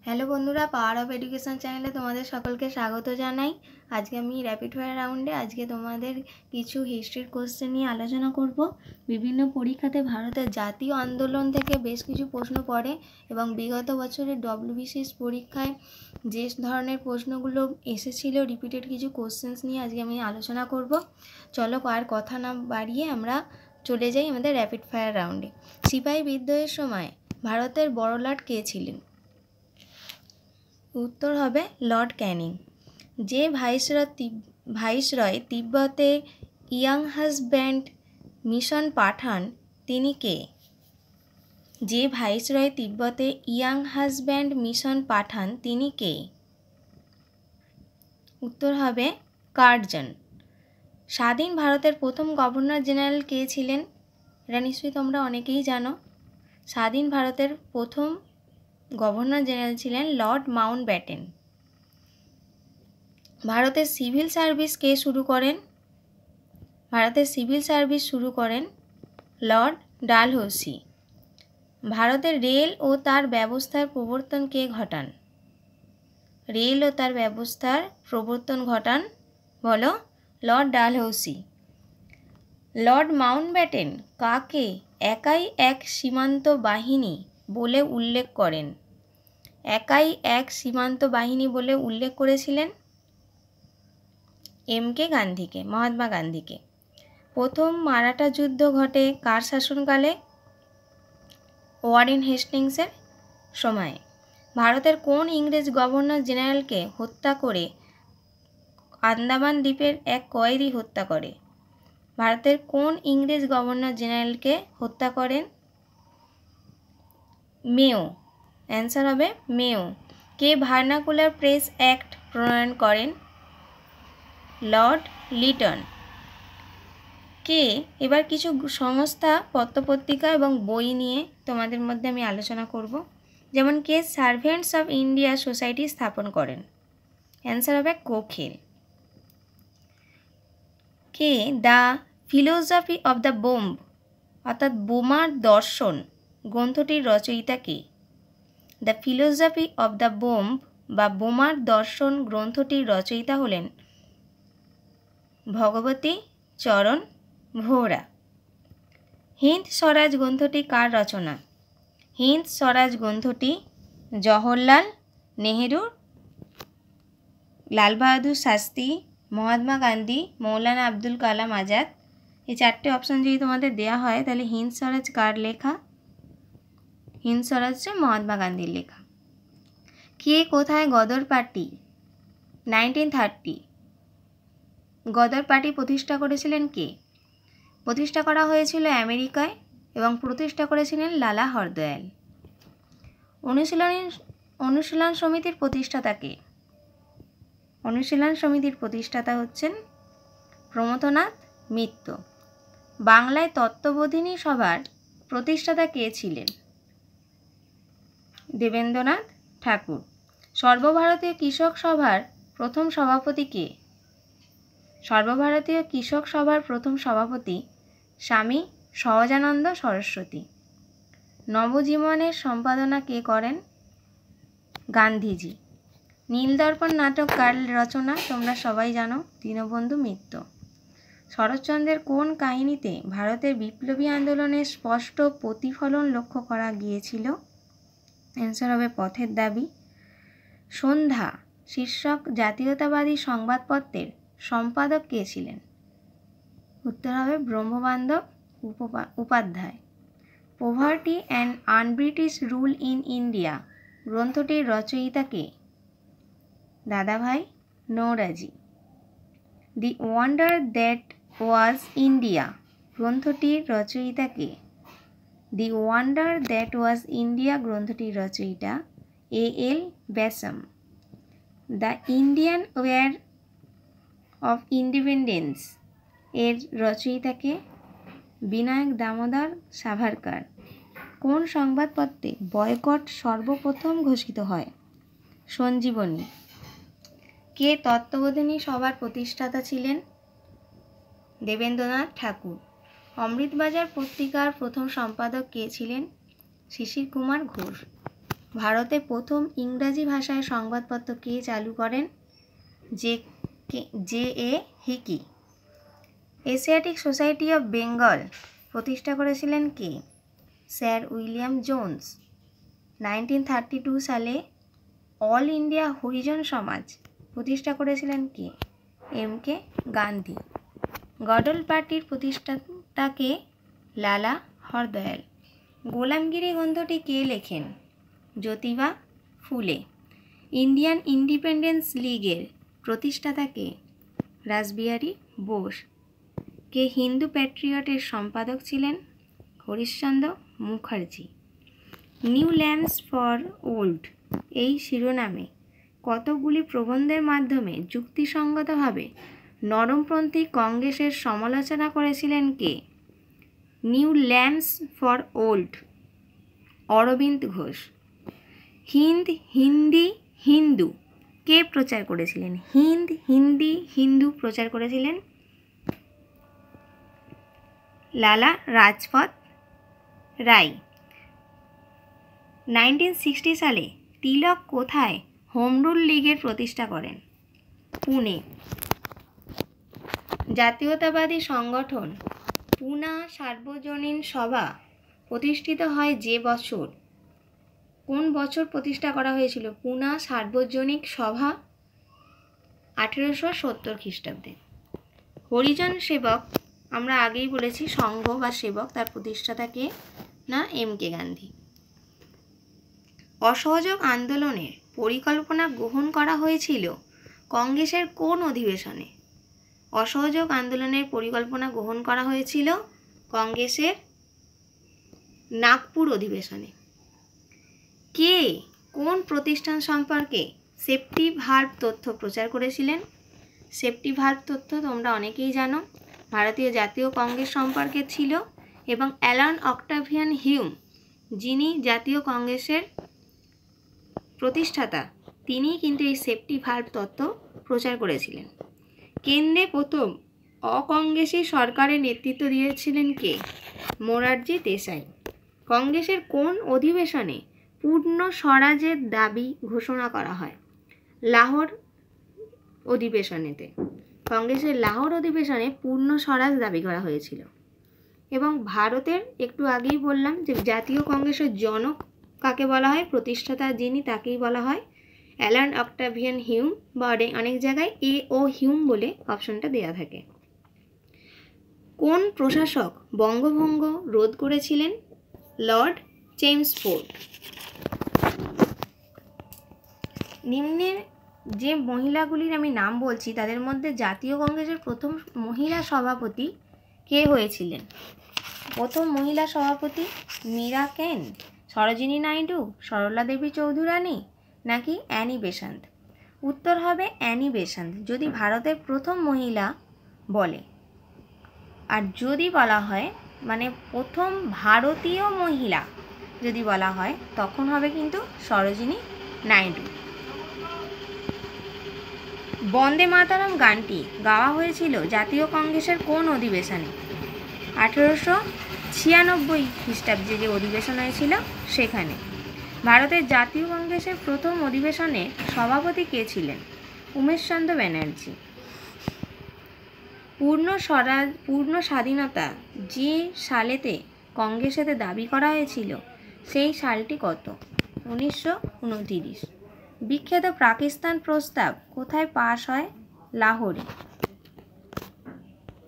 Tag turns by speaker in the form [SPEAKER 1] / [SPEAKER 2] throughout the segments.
[SPEAKER 1] Hello বন্ধুরা, power of education চ্যানেলে তোমাদের সকলকে স্বাগত জানাই। আজকে আমি র্যাপিড ফায়ার রাউন্ডে তোমাদের কিছু হিস্ট্রির কোশ্চেন নিয়ে আলোচনা করব। বিভিন্ন পরীক্ষাতে ভারতের জাতীয় আন্দোলন থেকে বেশ কিছু প্রশ্ন পড়ে এবং বিগত বছরের ডব্লিউবিসিএস পরীক্ষায় যে ধরনের প্রশ্নগুলো এসেছিল রিপিটেড কিছু কোশ্চেন্স নিয়ে আজকে আমি আলোচনা করব। চলো আর কথা না বাড়িয়ে আমরা চলে যাই আমাদের র্যাপিড ফায়ার রাউন্ডে। সিপাহী বিদ্রোহের সময় ভারতের বড়লাট কে ছিলেন? উত্তর হবে লর্ড ক্যানিং। যে ভাইসরয় তিব্বতে ইয়াং হাজব্যান্ড মিশন পাঠান তিনি কে? যে ভাইসরয় তিব্বতে ইয়াং হাজব্যান্ড মিশন পাঠান তিনি কে? উত্তর হবে কার্জন। স্বাধীন ভারতের প্রথম গভর্নর জেনারেল কে ছিলেন? এটা নিশ্চয়ই তোমরা অনেকেই জানো। স্বাধীন ভারতের প্রথম গভর্নর জেনারেল ছিলেন লর্ড মাউন্টব্যাটেন। ভারতের সিভিল সার্ভিস কে শুরু করেন? ভারতের সিভিল সার্ভিস শুরু করেন লর্ড ডালহৌসি। ভারতের রেল ও তার ব্যবস্থার প্রবর্তন কে ঘটান? রেল ও তার ব্যবস্থার প্রবর্তন ঘটান বলো লর্ড ডালহৌসি। লর্ড মাউন্টব্যাটেন কাকে একাই এক সীমান্ত বাহিনী বলে উল্লেখ করেন? একাই এক সীমান্ত বাহিনী বলে উল্লেখ করেছিলেন এম.কে. গান্ধীকে, মহাত্মা গান্ধীকে। প্রথম মারাঠা যুদ্ধ ঘটে কার শাসনকালে? ওয়ারেন হেস্টিংসের সময়ে। ভারতের কোন ইংরেজ গভর্নর জেনারেলকে হত্যা করে আন্দামান দ্বীপের এক কয়েদি হত্যা করে? ভারতের কোন ইংরেজ গভর্নর জেনারেলকে হত্যা করেন? মেও। অ্যান্সার হবে মেও। কে ভার্নাকুলার প্রেস অ্যাক্ট প্রণয়ন করেন? লর্ড লিটন। কে এবার কিছু সংস্থা, পত্রপত্রিকা এবং বই নিয়ে তোমাদের মধ্যে আমি আলোচনা করব। যেমন কে সার্ভেন্টস অফ ইন্ডিয়া সোসাইটি স্থাপন করেন? অ্যান্সার হবে কোখেল। কে the philosophy of the bomb অর্থাৎ বোমার দর্শন গ্রন্থটির রচয়িতা কে? The philosophy of the bomb বা বোমার দর্শন গ্রন্থটির রচয়িতা হলেন ভগবতী চরণ ভোরা। হিন্দ স্বরাজ গ্রন্থটি কার রচনা? হিন্দ স্বরাজ গ্রন্থটি জওহরলাল নেহেরু, লাল বাহাদুর শাস্ত্রী, মহাত্মা গান্ধী, মৌলানা আব্দুল কালাম আজাদ। এই চারটে অপশান যদি তোমাদের দেওয়া হয় তাহলে হিন্দ স্বরাজ কার লেখা? হিন্দ স্বরাজ হচ্ছে মহাত্মা গান্ধীর লেখা। কে কোথায় গদর পার্টি 1930 গদর পার্টি প্রতিষ্ঠা করেছিলেন কে? প্রতিষ্ঠা করা হয়েছিল আমেরিকায় এবং প্রতিষ্ঠা করেছিলেন লালা হরদয়াল। অনুশীলন সমিতির প্রতিষ্ঠাতা কে? অনুশীলন সমিতির প্রতিষ্ঠাতা হচ্ছেন প্রমথনাথ মিত্র। বাংলায় তত্ত্ববোধিনী সভার প্রতিষ্ঠাতা কে ছিলেন? দেবেন্দ্রনাথ ঠাকুর। সর্বভারতীয় কৃষক সভার প্রথম সভাপতি কে? সর্বভারতীয় কৃষক সভার প্রথম সভাপতি স্বামী সহজানন্দ সরস্বতী। নবজীবনের সম্পাদনা কে করেন? গান্ধীজি। নীলদর্পণ নাটক কার রচনা? তোমরা সবাই জানো, দীনবন্ধু মিত্র। শরৎচন্দ্রের কোন কাহিনীতে ভারতের বিপ্লবী আন্দোলনের স্পষ্ট প্রতিফলন লক্ষ্য করা গিয়েছিল? অ্যান্সার হবে পথের দাবি। সন্ধ্যা শীর্ষক জাতীয়তাবাদী সংবাদপত্রের সম্পাদক কে ছিলেন? উত্তর হবে Brahmabandhab Upadhyay. Poverty and unBritish rule in India গ্রন্থটির রচয়িতা কে? Dadabhai Naoroji. The wonder that was India গ্রন্থটির রচয়িতা কে? The wonder that was India গ্রন্থটির রচয়িতা A.L. Basham. The Indian war of independence এর রচয়িতা কে? বিনায়ক দামোদর সাভারকর। কোন সংবাদপত্রে বয়কট সর্বপ্রথম ঘোষিত হয়? সঞ্জীবনী। কে তত্ত্ববোধিনী সভার প্রতিষ্ঠাতা ছিলেন? দেবেন্দ্রনাথ ঠাকুর। অমৃতবাজার পত্রিকার প্রথম সম্পাদক কে ছিলেন? শিশির কুমার ঘোষ। ভারতে প্রথম ইংরাজি ভাষায় সংবাদপত্র কে চালু করেন? J A Hicky. Asiatic society of Bengal প্রতিষ্ঠা করেছিলেন কে? Sir William Jones. 1932 সালে অল ইন্ডিয়া হরিজন সমাজ প্রতিষ্ঠা করেছিলেন কে? M K Gandhi. গডল পার্টির প্রতিষ্ঠাতা কে? লালা হরদয়াল। গোলামগিরি গ্রন্থটি কে লেখেন? জ্যোতিবা ফুলে। ইন্ডিয়ান ইন্ডিপেন্ডেন্স লীগের প্রতিষ্ঠাতা কে? রাসবিহারী বোস। কে হিন্দু প্যাট্রিয়টের সম্পাদক ছিলেন? Harishchandra Mukherjee. New lands for old এই শিরোনামে কতগুলি প্রবন্ধের মাধ্যমে যুক্তিসঙ্গতভাবে নরমপন্থী কংগ্রেসের সমালোচনা করেছিলেন কে? New lands for old Aurobindo Ghosh. Hindi Hindu কে প্রচার করেছিলেন? হিন্দি হিন্দু প্রচার করেছিলেন লালা রাজপথ রায়। 1960 সালে তিলক কোথায় হোম রুল লীগের প্রতিষ্ঠা করেন? পুনে। জাতীয়তাবাদী সংগঠন পুনা সার্বজনীন সভা প্রতিষ্ঠিত হয় যে বছর? কোন বছর প্রতিষ্ঠা করা হয়েছিল পুনা সার্বজনিক সভা? 1870 খ্রিস্টাব্দে। হরিজন সেবক আমরা আগেই বলেছি সংঘ বা সেবক, তার প্রতিষ্ঠাতা কে? না এম কে গান্ধী। অসহযোগ আন্দোলনের পরিকল্পনা গ্রহণ করা হয়েছিল কংগ্রেসের কোন অধিবেশনে? অসহযোগ আন্দোলনের পরিকল্পনা গ্রহণ করা হয়েছিল কংগ্রেসের নাগপুর অধিবেশনে। কে কোন প্রতিষ্ঠান সম্পর্কে সেফটি ভাল্ভ তথ্য প্রচার করেছিলেন? সেফটি ভাল্ভ তথ্য তোমরা অনেকেই জানো, ভারতীয় জাতীয় কংগ্রেস সম্পর্কে ছিল এবং অ্যালান অক্টাভিয়ান হিউম যিনি জাতীয় কংগ্রেসের প্রতিষ্ঠাতা তিনিই কিন্তু এই সেফটি ভাল্ভ তত্ত্ব প্রচার করেছিলেন। কেন্দ্রে প্রথম অকংগ্রেসী সরকারের নেতৃত্ব দিয়েছিলেন কে? মোরারজি দেশাই। কংগ্রেসের কোন অধিবেশনে পূর্ণ স্বরাজের দাবি ঘোষণা করা হয়? লাহোর অধিবেশনেতে। কংগ্রেসের লাহোর অধিবেশনে পূর্ণ স্বরাজ দাবি করা হয়েছিল। এবং ভারতের একটু আগেই বললাম যে জাতীয় কংগ্রেসের জনক কাকে বলা হয়? প্রতিষ্ঠাতা যিনি তাকেই বলা হয় অ্যালান অক্টাভিয়ান হিউম, বা অনেক জায়গায় এ ও হিউম বলে অপশনটা দেওয়া থাকে। কোন প্রশাসক বঙ্গভঙ্গ রোধ করেছিলেন? Lord Chelmsford. নিম্নের যে মহিলাগুলির আমি নাম বলছি তাদের মধ্যে জাতীয় কংগ্রেসের প্রথম মহিলা সভাপতি কে হয়েছিলেন? প্রথম মহিলা সভাপতি মীরা কেন, সরোজিনী নাইডু, সরলা দেবী চৌধুরানী নাকি অ্যানি বেসান্ত? উত্তর হবে অ্যানি বেসান্ত যদি ভারতের প্রথম মহিলা বলে। আর যদি বলা হয় মানে প্রথম ভারতীয় মহিলা যদি বলা হয় তখন হবে কিন্তু সরোজিনী নাইডু। বন্দে মাতরম গানটি গাওয়া হয়েছিল জাতীয় কংগ্রেসের কোন অধিবেশনে? 1896 খ্রিস্টাব্দে যে অধিবেশন হয়েছিল সেখানে। ভারতের জাতীয় কংগ্রেসের প্রথম অধিবেশনে সভাপতি কে ছিলেন? উমেশচন্দ্র ব্যানার্জি। পূর্ণ স্বাধীনতা যে সালেতে কংগ্রেসেতে দাবি করা হয়েছিল সেই সালটি কত? 1929। বিখ্যাত পাকিস্তান প্রস্তাব কোথায় পাশ হয়? লাহোরে।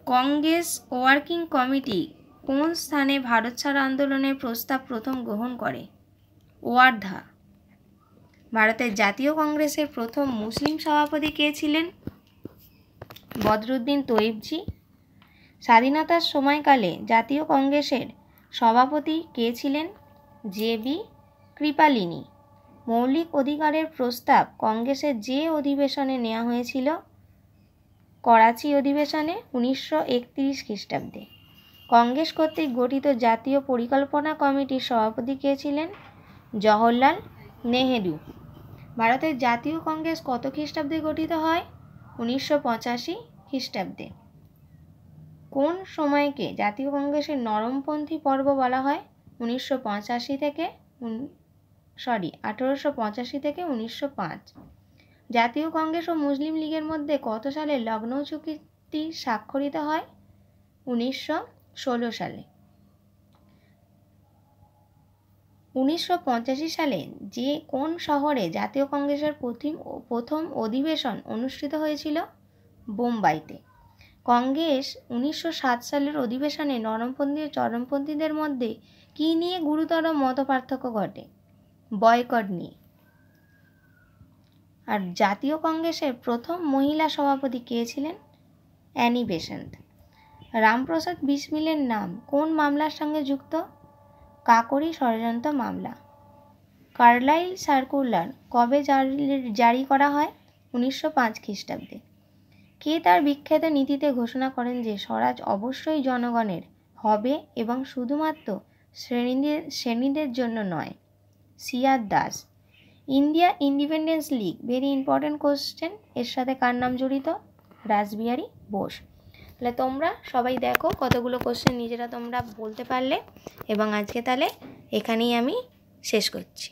[SPEAKER 1] কংগ্রেস ওয়ার্কিং কমিটি কোন স্থানে ভারত ছাড় আন্দোলনের প্রস্তাব প্রথম গ্রহণ করে? ওয়ার্ধা। ভারতের জাতীয় কংগ্রেসের প্রথম মুসলিম সভাপতি কে ছিলেন? বদরুদ্দিন তৈয়বজি। স্বাধীনতার সময়কালে জাতীয় কংগ্রেসের সভাপতি কে ছিলেন? জে.বি. কৃপালিনী। মৌলিক অধিকারের প্রস্তাব কংগ্রেসের যে অধিবেশনে নেওয়া হয়েছিল? করাচি অধিবেশনে 1931 খ্রিস্টাব্দে। কংগ্রেস কর্তৃক গঠিত জাতীয় পরিকল্পনা কমিটির সভাপতি কে ছিলেন? জওহরলাল নেহেরু। ভারতের জাতীয় কংগ্রেস কত খ্রিস্টাব্দে গঠিত হয়? 1985 খ্রিস্টাব্দে। কোন সময়কে জাতীয় কংগ্রেসের নরমপন্থী পর্ব বলা হয়? 1985 থেকে 1885 থেকে 1905। জাতীয় কংগ্রেস ও মুসলিম লীগের মধ্যে কত সালে লখনৌ চুক্তি স্বাক্ষরিত হয়? 1916 সালে। 1985 সালে যে কোন শহরে জাতীয় কংগ্রেসের প্রথম অধিবেশন অনুষ্ঠিত হয়েছিল? বোম্বাইতে। কংগ্রেস 1907 সালের অধিবেশনে নরমপন্থী ও চরমপন্থীদের মধ্যে কী নিয়ে গুরুতর মতপার্থক্য ঘটে? বয়কট নিয়ে। আর জাতীয় কংগ্রেসের প্রথম মহিলা সভাপতি কে ছিলেন? Annie Besant. রামপ্রসাদ বিসমিলের নাম কোন মামলার সঙ্গে যুক্ত? কাকোরি ষড়যন্ত্র মামলা। কার্লাইল সার্কুলার কবে জারি করা হয়? 1905 খ্রিস্টাব্দে। কে তার বিখ্যাত নীতিতে ঘোষণা করেন যে স্বরাজ অবশ্যই জনগণের হবে এবং শুধুমাত্র শ্রেণীদের জন্য নয়? সি.আর. Das. India independence league, very important question, এর সাথে কার নাম জড়িত? রাসবিহারী বোস। তাহলে তোমরা সবাই দেখো কতগুলো কোশ্চেন নিজেরা তোমরা বলতে পারলে, এবং আজকে তাহলে এখানেই আমি শেষ করছি।